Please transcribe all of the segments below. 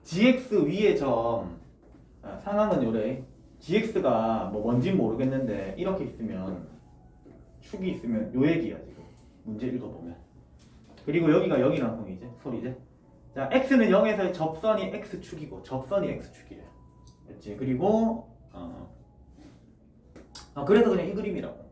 gx 위의 점 상황은 요래 gx가 뭐 뭔진 모르겠는데 이렇게 있으면 축이 있으면 요 얘기야 지금 문제 읽어보면. 그리고 여기가 0이라는 소리지. 자, x는 0에서 접선이 x축이고 접선이 x축이래. 그렇지? 그리고 그래서 그냥 이 그림이라고.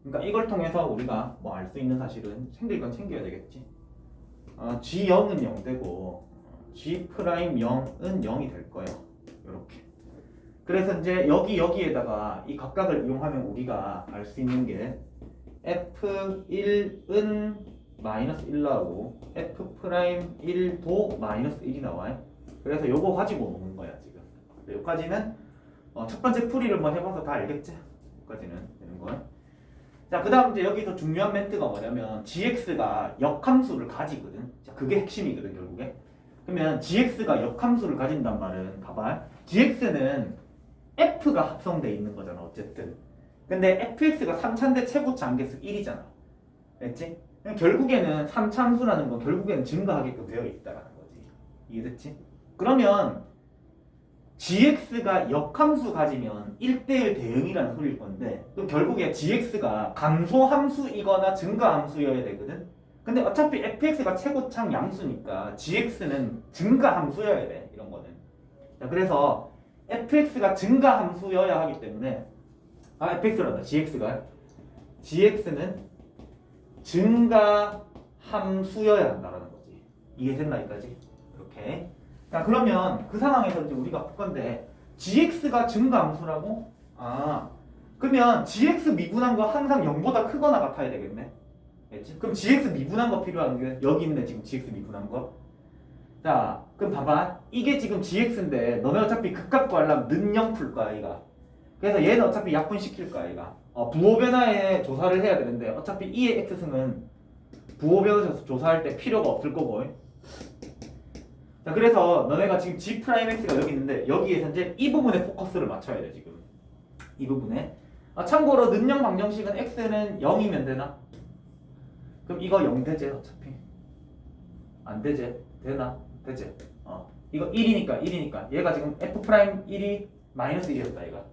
그러니까 이걸 통해서 우리가 뭐 알 수 있는 사실은 챙길 건 챙겨야 되겠지. G0은 0 되고 G'0은 0이 될 거예요. 이렇게. 그래서 이제 여기에다가 이 각각을 이용하면 우리가 알 수 있는 게 F1은 마이너스 1 나오고 F'1도 마이너스 1이 나와요. 그래서 요거 가지고 노는 거야 지금. 여기까지는 첫 번째 풀이를 뭐 해봐서 다 알겠지? 여기까지는 되는 거야. 자, 그 다음 이제 여기서 중요한 멘트가 뭐냐면 gx가 역함수를 가지거든. 자, 그게 핵심이거든 결국에. 그러면 gx가 역함수를 가진단 말은 봐봐. gx는 f가 합성돼 있는 거잖아 어쨌든. 근데 fx가 3차인데 최고차 함계수 1이잖아. 됐지? 결국에는 3차함수라는 건 결국에는 증가하게끔 되어 있다라는 거지. 이해됐지? 그러면 gx가 역함수 가지면 1대1 대응이라는 소리일 건데 그럼 결국에 gx가 감소함수이거나 증가함수여야 되거든. 근데 어차피 fx가 최고창 양수니까 gx는 증가함수여야 돼. 이런 거는. 자, 그래서 fx가 증가함수여야 하기 때문에 fx란다. gx는 증가함수여야 한다라는 거지. 이해됐나 여기까지? 이렇게. 자, 그러면 그 상황에서 이제 우리가 볼 건데 gx가 증가함수라고? 그러면 gx 미분한 거 항상 0보다 크거나 같아야 되겠네. 됐지? 그럼 gx 미분한 거 필요한 게 여기 있네. 지금 gx 미분한 거. 자, 그럼 봐봐. 이게 지금 gx인데 너네 어차피 극값 구하려면 는영 풀 거야 이가. 그래서 얘는 어차피 약분시킬 거야 이가. 부호 변화에 조사를 해야 되는데 어차피 이의 x승은 부호 변화 조사할 때 필요가 없을 거고. 자, 그래서 너네가 지금 G'X가 여기 있는데 여기에서 이제 이 부분에 포커스를 맞춰야 돼 지금. 이 부분에. 참고로 는영 방정식은 X는 0이면 되나? 그럼 이거 0 되지 어차피. 안 되지? 되나? 되지? 이거 1이니까 얘가 지금 F'1이 마이너스 1이었다 얘가.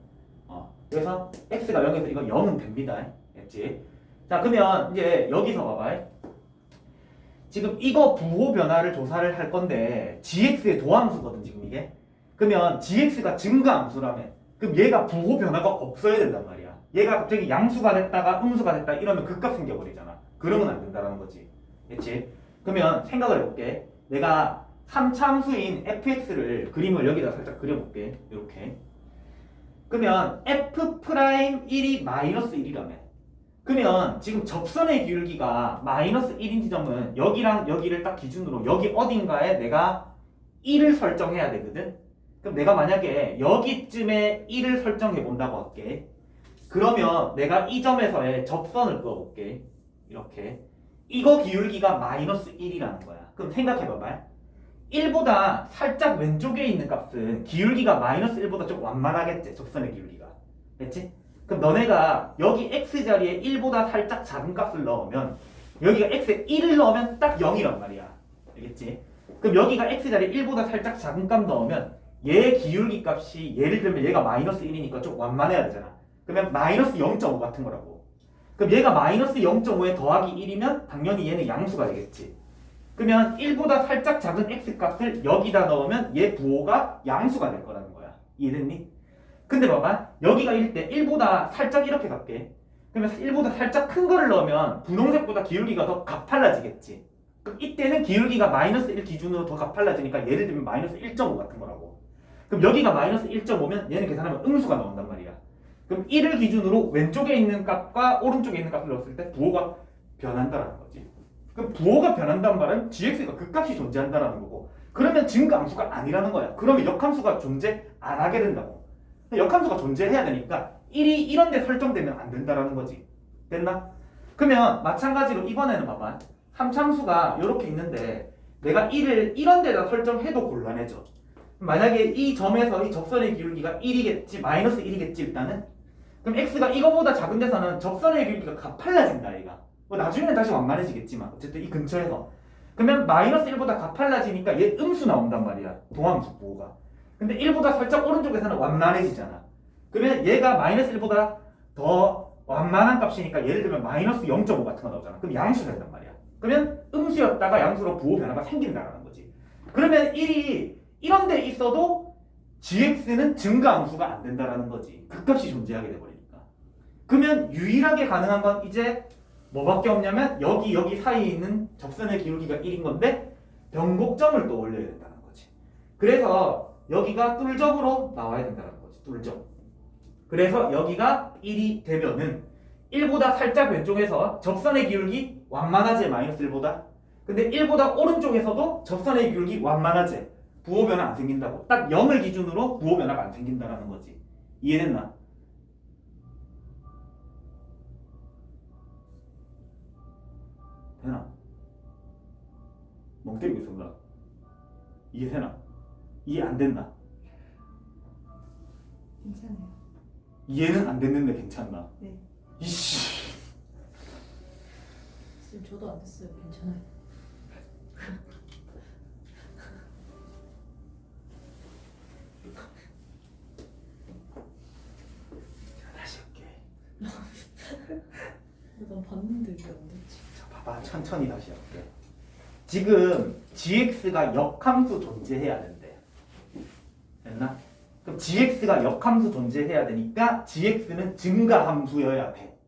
그래서 X가 0에서 이거 0은 됩니다. 됐지? 자, 그러면 이제 여기서 봐봐. 지금 이거 부호 변화를 조사를 할 건데 gx의 도함수거든 지금 이게. 그러면 gx가 증가함수라며 그럼 얘가 부호 변화가 없어야 된단 말이야. 얘가 갑자기 양수가 됐다가 음수가 됐다 이러면 극값 생겨버리잖아. 그러면 안 된다는 거지. 됐지? 그러면 생각을 해볼게. 내가 3차함수인 fx를 그림을 여기다 살짝 그려볼게. 이렇게. 그러면 f'1이 마이너스 1이라며. 그러면 지금 접선의 기울기가 마이너스 1인 지점은 여기랑 여기를 딱 기준으로 여기 어딘가에 내가 1을 설정해야 되거든. 그럼 내가 만약에 여기쯤에 1을 설정해 본다고 할게. 그러면 내가 이 점에서의 접선을 그어볼게. 이렇게. 이거 기울기가 마이너스 1이라는 거야. 그럼 생각해봐봐. 1보다 살짝 왼쪽에 있는 값은 기울기가 마이너스 1보다 좀 완만하겠지. 접선의 기울기가. 됐지? 그럼 너네가 여기 x자리에 1보다 살짝 작은 값을 넣으면 여기가 x에 1을 넣으면 딱 0이란 말이야. 알겠지? 그럼 여기가 x자리에 1보다 살짝 작은 값 넣으면 얘 기울기 값이 예를 들면 얘가 마이너스 1이니까 좀 완만해야 되잖아. 그러면 마이너스 0.5 같은 거라고. 그럼 얘가 마이너스 0.5에 더하기 1이면 당연히 얘는 양수가 되겠지. 그러면 1보다 살짝 작은 x 값을 여기다 넣으면 얘 부호가 양수가 될 거라는 거야. 이해됐니? 근데 봐봐. 여기가 1 때 1보다 살짝 이렇게 갈게. 그러면 1보다 살짝 큰 거를 넣으면 분홍색보다 기울기가 더 가팔라지겠지. 그럼 이때는 기울기가 마이너스 1 기준으로 더 가팔라지니까 예를 들면 마이너스 1.5 같은 거라고. 그럼 여기가 마이너스 1.5면 얘는 계산하면 음수가 나온단 말이야. 그럼 1을 기준으로 왼쪽에 있는 값과 오른쪽에 있는 값을 넣었을 때 부호가 변한다라는 거지. 그럼 부호가 변한다는 말은 gx가 그 값이 존재한다라는 거고. 그러면 증가함수가 아니라는 거야. 그러면 역함수가 존재 안 하게 된다고. 역함수가 존재해야 되니까 1이 이런 데 설정되면 안 된다라는 거지. 됐나? 그러면 마찬가지로 이번에는 봐봐. 3참수가 이렇게 있는데 내가 1을 이런 데다 설정해도 곤란해져. 만약에 이 점에서 이 접선의 기울기가 1이겠지 마이너스 1이겠지 일단은. 그럼 x가 이거보다 작은 데서는 접선의 기울기가 가팔라진다 얘가. 뭐 나중에는 다시 완만해지겠지만 어쨌든 이 근처에서. 그러면 마이너스 1보다 가팔라지니까 얘 음수 나온단 말이야. 도함수 부호가. 근데 1보다 살짝 오른쪽에서는 완만해지잖아. 그러면 얘가 마이너스 1보다 더 완만한 값이니까 예를 들면 마이너스 0.5 같은 거 나오잖아. 그럼 양수 된단 말이야. 그러면 음수였다가 양수로 부호 변화가 생긴다라는 거지. 그러면 1이 이런 데 있어도 gx는 증가함수가 안 된다라는 거지. 그 값이 존재하게 돼버리니까. 그러면 유일하게 가능한 건 이제 뭐밖에 없냐면 여기 사이에 있는 접선의 기울기가 1인 건데 변곡점을 또 올려야 된다는 거지. 그래서 여기가 뚫점으로 나와야 된다는 거지. 뚫점. 그래서 여기가 1이 되면은 1보다 살짝 왼쪽에서 접선의 기울기 완만하지 마이너스 1보다. 근데 1보다 오른쪽에서도 접선의 기울기 완만하지. 부호 변화 안 생긴다고. 딱 0을 기준으로 부호 변화가 안 생긴다는 거지. 이해됐나? 되나? 멍 때리고 있었나? 이해되나? 이해 안 됐나? 괜찮아요. 이해는 안 됐는데 괜찮나? 네. 이씨. 쌤 저도 안 됐어요. 괜찮아요. 다시 할게. 난 봤는데 왜 안 됐지? 자, 봐봐. 천천히 다시 할게. 지금 gx가 역함수 존재해야 된대. 됐나? 그럼 gx가 역함수 존재해야 되니까 gx는 증가함수여야 돼.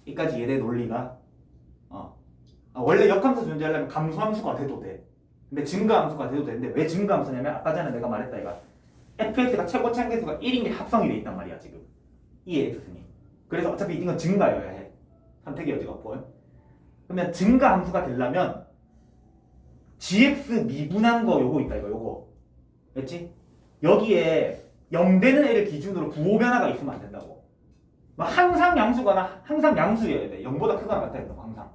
이까지 이해돼 논리가? 원래 역함수 존재하려면 감소함수가 돼도 돼. 근데 증가함수가 돼도 되는데 왜 증가함수냐면 아까 전에 내가 말했다 이거. fx가 최고 참계수가 1인 게 합성이 돼 있단 말이야 지금. 이의 x니. 그래서 어차피 이건 증가여야 해. 선택의 여지가 없고. 그러면 증가함수가 되려면 gx 미분한 거 요거 있다 이거 요거. 됐지? 여기에 0 되는 애를 기준으로 부호 변화가 있으면 안 된다고. 항상 양수거나 항상 양수여야 돼. 0보다 크거나 같아야 된다고 항상.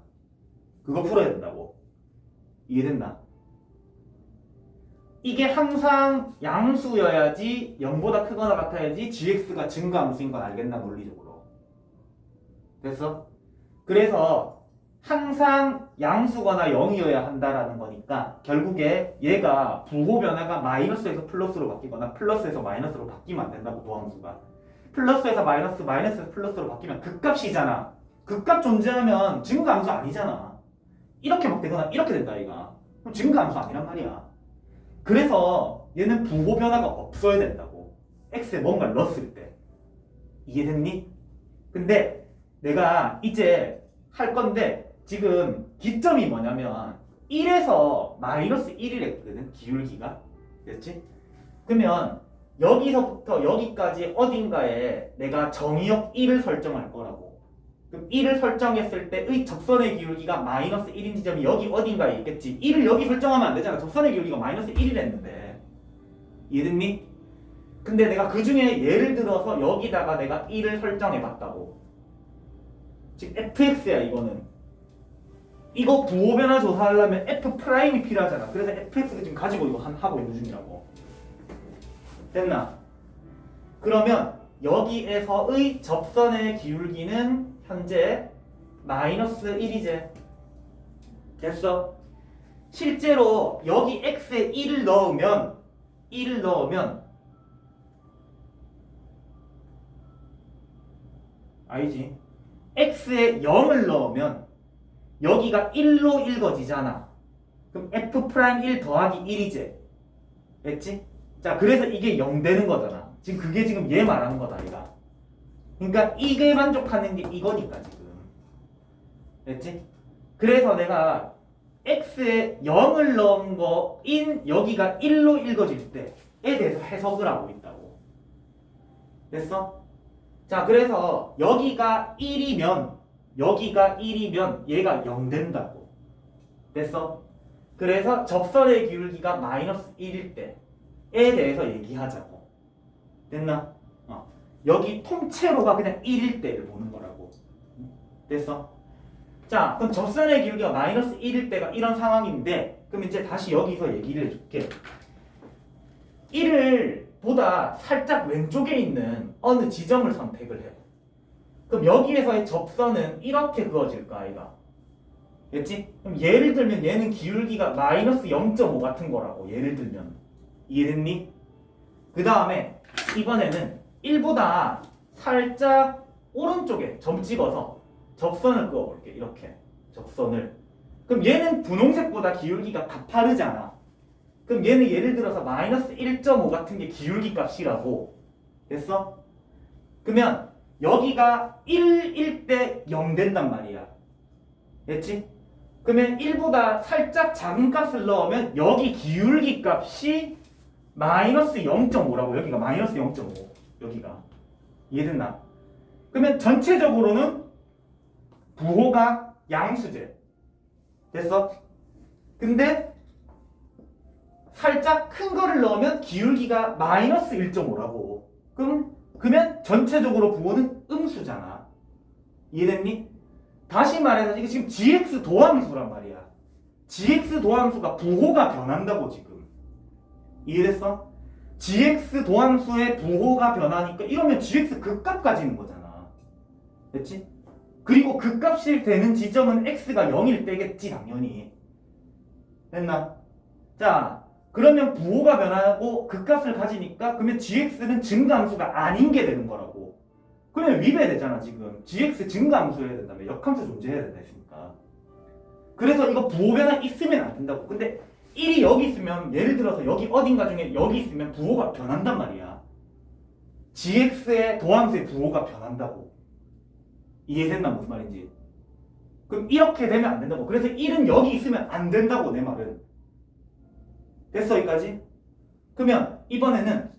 그거 풀어야 된다고. 이해됐나? 이게 항상 양수여야지 0보다 크거나 같아야지 gx가 증가함수인 건 알겠나 논리적으로. 됐어? 그래서 항상 양수거나 0이어야 한다라는 거니까 결국에 얘가 부호 변화가 마이너스에서 플러스로 바뀌거나 플러스에서 마이너스로 바뀌면 안 된다고 도함수가. 플러스에서 마이너스, 마이너스에서 플러스로 바뀌면 극값이잖아. 극값 존재하면 증가함수 아니잖아. 이렇게 막 되거나 이렇게 된다 이가. 그럼 증가함수 아니란 말이야. 그래서 얘는 부호 변화가 없어야 된다고. x에 뭔가를 넣었을 때. 이해됐니? 근데 내가 이제 할 건데 지금 기점이 뭐냐면 1에서 마이너스 1을 했거든. 기울기가. 됐지? 그러면 여기서부터 여기까지 어딘가에 내가 정의역 1을 설정할 거라고. 그럼 1을 설정했을 때의 접선의 기울기가 마이너스 1인 지점이 여기 어딘가에 있겠지. 1을 여기 설정하면 안 되잖아. 접선의 기울기가 마이너스 1을 했는데. 이해됐니? 근데 내가 그 중에 예를 들어서 여기다가 내가 1을 설정해 봤다고. 지금 fx야 이거는. 이거 부호 변화 조사하려면 f 프라임이 필요하잖아. 그래서 fx가 지금 가지고 이거 하고 있는 중이라고. 됐나? 그러면 여기에서의 접선의 기울기는 현재 마이너스 1이제. 됐어? 실제로 여기 x에 1을 넣으면 아니지. x에 0을 넣으면 여기가 1로 읽어지잖아. 그럼 f'1 더하기 1이지. 됐지? 자, 그래서 이게 0 되는 거잖아. 지금 그게 지금 얘 말하는 거다, 얘가. 그러니까 이게 만족하는 게 이거니까 지금. 됐지? 그래서 내가 x에 0을 넣은 거인 여기가 1로 읽어질 때에 대해서 해석을 하고 있다고. 됐어? 자, 그래서 여기가 1이면 얘가 0 된다고. 됐어? 그래서 접선의 기울기가 마이너스 1일 때에 대해서 얘기하자고. 됐나? 여기 통째로가 그냥 1일 때를 보는 거라고. 됐어? 자, 그럼 접선의 기울기가 마이너스 1일 때가 이런 상황인데, 그럼 이제 다시 여기서 얘기를 해줄게. 1을 보다 살짝 왼쪽에 있는 어느 지점을 선택을 해. 그럼 여기에서의 접선은 이렇게 그어질까, 아이가? 됐지? 그럼 예를 들면 얘는 기울기가 마이너스 0.5 같은 거라고. 예를 들면. 이해됐니? 그 다음에 이번에는 1보다 살짝 오른쪽에 점 찍어서 접선을 그어볼게. 이렇게 접선을. 그럼 얘는 분홍색보다 기울기가 가파르잖아. 그럼 얘는 예를 들어서 마이너스 1.5 같은 게 기울기 값이라고. 됐어? 그러면 여기가 1일 때 0 된단 말이야. 됐지? 그러면 1보다 살짝 작은 값을 넣으면 여기 기울기 값이 마이너스 0.5라고. 여기가 마이너스 0.5. 여기가. 이해됐나? 그러면 전체적으로는 부호가 양수제. 됐어? 근데 살짝 큰 거를 넣으면 기울기가 마이너스 1.5라고. 그러면 전체적으로 부호는 음수잖아. 이해됐니? 다시 말해서 이게 지금 gx 도함수란 말이야. gx 도함수가 부호가 변한다고 지금. 이해됐어? gx 도함수의 부호가 변하니까 이러면 gx 극값 가지는 거잖아. 됐지? 그리고 극값이 되는 지점은 x가 0일 때겠지 당연히. 됐나? 자, 그러면 부호가 변하고 극값을 가지니까 그러면 gx는 증가함수가 아닌 게 되는 거라고. 그러면 위배되잖아 지금. gx 증가함수여야 된다며. 역함수 존재해야 된다 했으니까. 그래서 이거 부호 변화 있으면 안 된다고. 근데 1이 여기 있으면 예를 들어서 여기 어딘가 중에 여기 있으면 부호가 변한단 말이야. gx의 도함수의 부호가 변한다고. 이해됐나 무슨 말인지. 그럼 이렇게 되면 안 된다고. 그래서 1은 여기 있으면 안 된다고 내 말은. 됐어 여기까지? 그러면 이번에는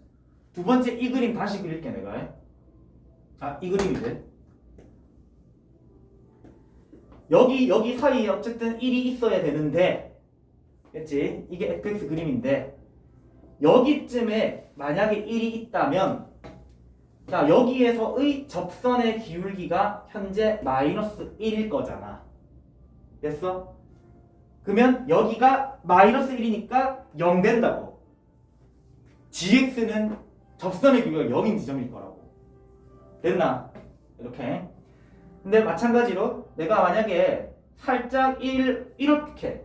두 번째 이 그림 다시 그릴게 내가. 이 그림인데 여기 사이에 어쨌든 1이 있어야 되는데, 그치? 이게 fx 그림인데 여기쯤에 만약에 1이 있다면, 자 여기에서의 접선의 기울기가 현재 마이너스 1일 거잖아. 됐어? 그러면 여기가 마이너스 1이니까 0 된다고. gx는 접선의 기울기가 0인 지점일 거라고. 됐나? 이렇게. 근데 마찬가지로 내가 만약에 살짝 이렇게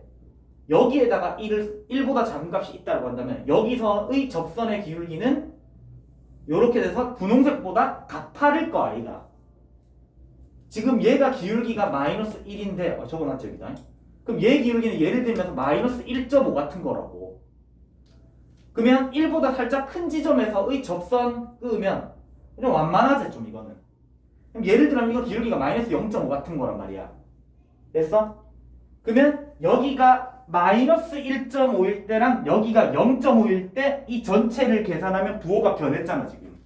여기에다가 1보다 작은 값이 있다고 한다면 여기서의 접선의 기울기는 이렇게 돼서 분홍색보다 가파를 거 아이가. 지금 얘가 기울기가 마이너스 1인데 적어놨죠 여기다. 그럼 얘 기울기는 예를 들면서 마이너스 1.5 같은 거라고. 그러면 1보다 살짝 큰 지점에서의 접선 끄면 좀 완만하지 좀 이거는. 그럼 예를 들면 이거 기울기가 마이너스 0.5 같은 거란 말이야. 됐어? 그러면 여기가 마이너스 1.5일 때랑 여기가 0.5일 때 이 전체를 계산하면 부호가 변했잖아 지금.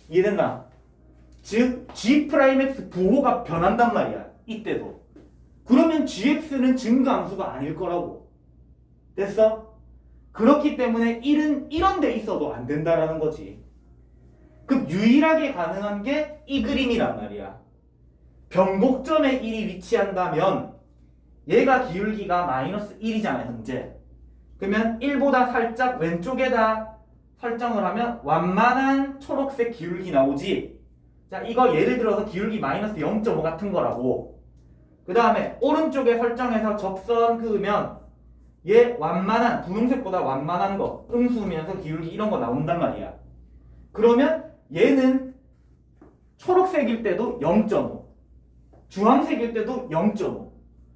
이해됐나? 즉 g'x 부호가 변한단 말이야 이때도. 그러면 gx는 증가함수가 아닐 거라고. 됐어? 그렇기 때문에 1은 이런 데 있어도 안 된다라는 거지. 그럼 유일하게 가능한 게 이 그림이란 말이야. 변곡점에 1이 위치한다면 얘가 기울기가 마이너스 1이잖아 현재. 그러면 1보다 살짝 왼쪽에다 설정을 하면 완만한 초록색 기울기 나오지. 자 이거 예를 들어서 기울기 마이너스 0.5 같은 거라고. 그 다음에 오른쪽에 설정해서 접선 그으면 얘 완만한 분홍색보다 완만한 거 음수면서 기울기 이런 거 나온단 말이야. 그러면 얘는 초록색일 때도 0.5, 주황색일 때도 0.5.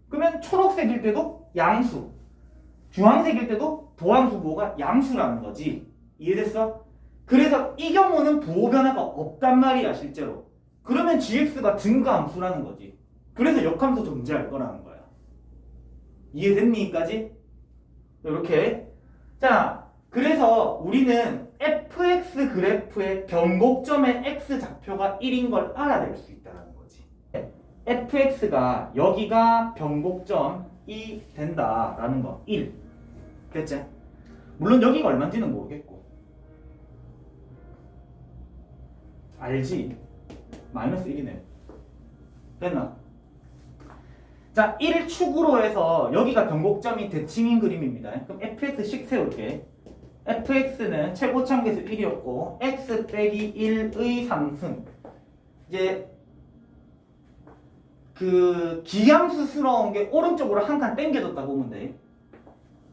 그러면 초록색일 때도 양수, 주황색일 때도 도함수 부호가 양수라는 거지. 이해됐어? 그래서 이 경우는 부호 변화가 없단 말이야 실제로. 그러면 gx가 증가함수라는 거지. 그래서 역함수 존재할 거라는 거야. 이해됐니?까지? 이렇게. 자, 그래서 우리는 fx 그래프의 변곡점의 x좌표가 1인 걸 알아낼 수 있다는 거지. fx가 여기가 변곡점이 된다라는 거 1. 됐지? 물론 여기가 얼마인지는 모르겠고. 알지? 마이너스 1이네. 됐나? 자, 1축으로 해서 여기가 변곡점이 대칭인 그림입니다. 그럼 fx식 세울게. fx는 최고참계수 1이었고 x 빼기 1의 상승. 이제 그 기함수스러운 게 오른쪽으로 한 칸 당겨졌다 보면 돼.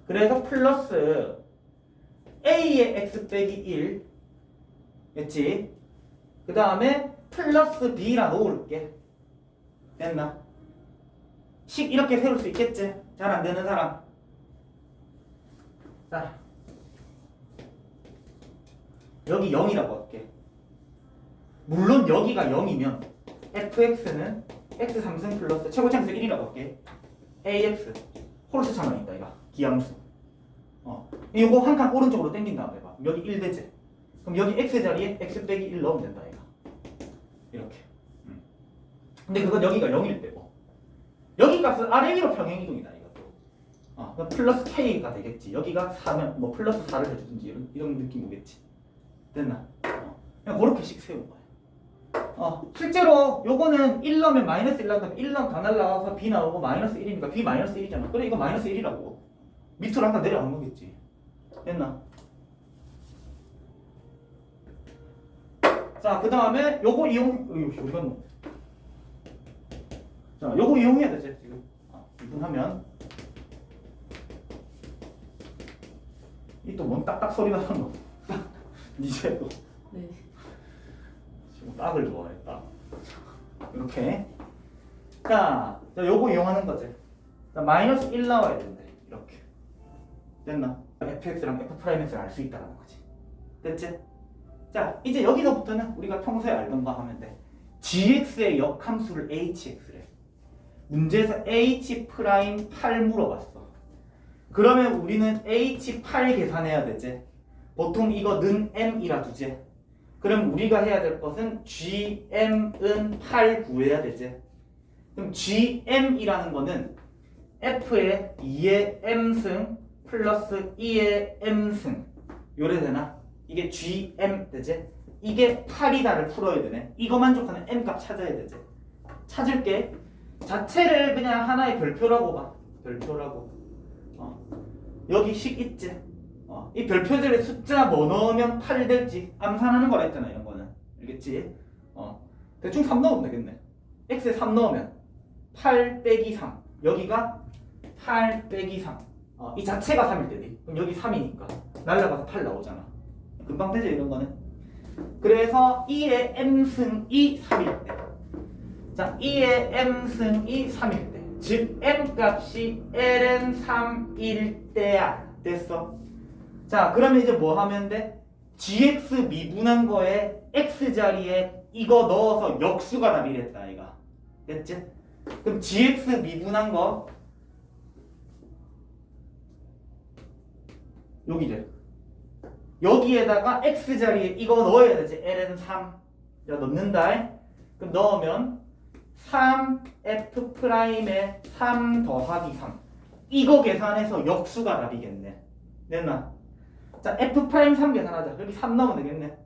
그래서 플러스 a의 x 빼기 1 됐지? 그 다음에 플러스 b라 놓을게. 됐나? 식 이렇게 세울 수 있겠지? 잘 안 되는 사람. 자, 여기 0이라고 할게. 물론 여기가 0이면 fx는 x 3승 플러스 최고차항수 1이라고 할게. ax 홀수 차만 있다 이거 기함수. 이거 한 칸 오른쪽으로 당긴 다음에 봐. 여기 1 되지? 그럼 여기 x 자리에 x 빼기 1 넣으면 된다 이거. 이렇게. 근데 그건 여기가 0일 때고 여기 값은 아래 위로 평행이동이다 이것도. 그럼 플러스 k가 되겠지. 여기가 4면 뭐 플러스 4를 해주든지 이런 느낌 오겠지. 됐나? 그냥 그렇게씩 세운 거야. 실제로 요거는 1 넣으면 마이너스 1 나오면 1 넣으면 다 날라가서 b 나오고 마이너스 1이니까 b 마이너스 1이잖아. 그래 이거 마이너스 1이라고. 밑으로 한칸 내려간 거겠지. 됐나? 자, 그 다음에 요거 어디 갔노? 자, 요거 이용해야 되지 지금. 이분하면 이 또 뭔 딱딱 소리 나는 거. 니제 또 네. 지금 딱을 좋아했다. 이렇게. 자, 요거 이용하는 거지. 자, 마이너스 1 나와야 된대. 이렇게. 됐나? fx랑 f'x를 알 수 있다는 거지. 됐지? 자, 이제 여기서부터는 우리가 평소에 알던 거 하면 돼. gx의 역함수를 hx래. 문제에서 h'8 물어봤어. 그러면 우리는 h8 계산해야 되지. 보통 이거 는 m이라 두지. 그럼 우리가 해야 될 것은 gm은 8 구해야 되지. 그럼 gm이라는 거는 f의 2의 m승 플러스 2의 m승 요래 되나? 이게 gm 되지? 이게 8이다를 풀어야 되네. 이거 만족하는 m 값 찾아야 되지. 찾을게. 자체를 그냥 하나의 별표라고 봐. 별표라고. 여기 식 있지? 이 별표들의 숫자 뭐 넣으면 8 될지 암산하는 거라 했잖아. 이런 거는. 알겠지? 대충 3 넣으면 되겠네. x에 3 넣으면 8 빼기 3. 여기가 8 빼기 3. 이 자체가 3일 때지. 그럼 여기 3이니까 날라가서 8 나오잖아. 금방 되죠 이런 거는. 그래서 2의 m승이 3일 때. 자, 2의 m승이 3일 때. 즉 m값이 ln 3일 때야. 됐어? 자, 그러면 이제 뭐 하면 돼? gx 미분한 거에 x 자리에 이거 넣어서 역수가 답이랬다 이가. 됐지? 그럼 gx 미분한 거 여기래. 여기에다가 x 자리에 이거 넣어야 되지. ln 3. 야, 넣는다. 그럼 넣으면 3f'에 3 더하기 3. 이거 계산해서 역수가 답이겠네. 됐나? 자, f' 3 계산하자. 여기 3 넣으면 되겠네.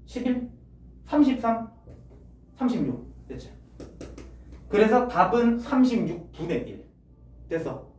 11, 33, 36. 됐지? 그래서 답은 36분의 1. 됐어?